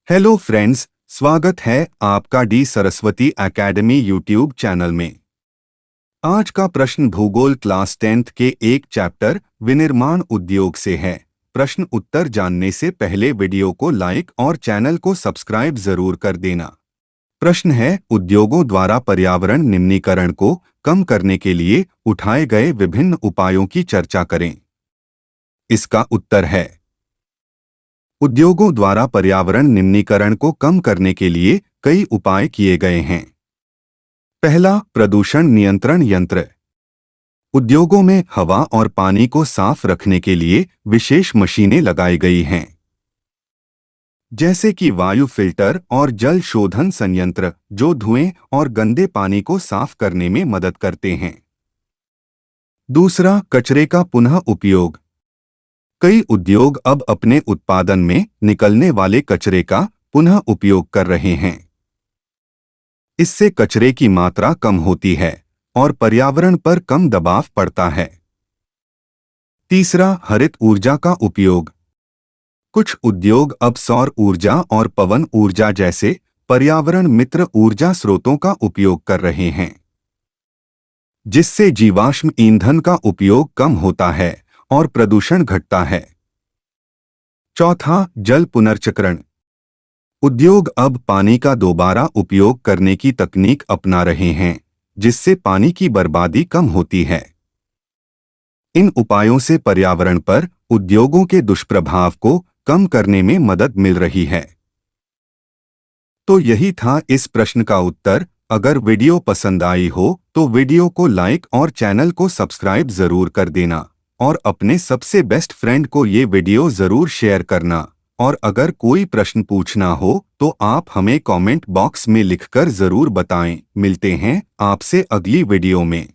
Hello friends, स्वागत है आपका D Saraswati academy YouTube channel में। आज का प्रश्न भूगोल क्लास 10th के एक चैप्टर विनिर्माण उद्योग से है। प्रश्न उत्तर जानने से पहले वीडियो को लाइक और चैनल को सब्सक्राइब जरूर कर देना। प्रश्न है, उद्योगों द्वारा पर्यावरण निम्नीकरण को कम करने के लिए उठाए गए विभिन्न उपायों की चर्चा करें। इसका उत्तर है, उद्योगों द्वारा पर्यावरण निम्नीकरण को कम करने के लिए कई उपाय किए गए हैं। पहला, प्रदूषण नियंत्रण यंत्र। उद्योगों में हवा और पानी को साफ रखने के लिए विशेष मशीनें लगाई गई हैं, जैसे कि वायु फिल्टर और जल शोधन संयंत्र, जो धुएं और गंदे पानी को साफ करने में मदद करते हैं। दूसरा, कचरे का पुनः उपयोग। कई उद्योग अब अपने उत्पादन में निकलने वाले कचरे का पुनः उपयोग कर रहे हैं। इससे कचरे की मात्रा कम होती है और पर्यावरण पर कम दबाव पड़ता है। तीसरा, हरित ऊर्जा का उपयोग। कुछ उद्योग अब सौर ऊर्जा और पवन ऊर्जा जैसे पर्यावरण मित्र ऊर्जा स्रोतों का उपयोग कर रहे हैं, जिससे जीवाश्म ईंधन का उपयोग कम होता है और प्रदूषण घटता है। चौथा, जल पुनर्चक्रण। उद्योग अब पानी का दोबारा उपयोग करने की तकनीक अपना रहे हैं, जिससे पानी की बर्बादी कम होती है। इन उपायों से पर्यावरण पर उद्योगों के दुष्प्रभाव को कम करने में मदद मिल रही है। तो यही था इस प्रश्न का उत्तर। अगर वीडियो पसंद आई हो तो वीडियो को लाइक और चैनल को सब्सक्राइब जरूर कर देना और अपने सबसे बेस्ट फ्रेंड को ये वीडियो जरूर शेयर करना। और अगर कोई प्रश्न पूछना हो तो आप हमें कमेंट बॉक्स में लिखकर जरूर बताएं। मिलते हैं आपसे अगली वीडियो में।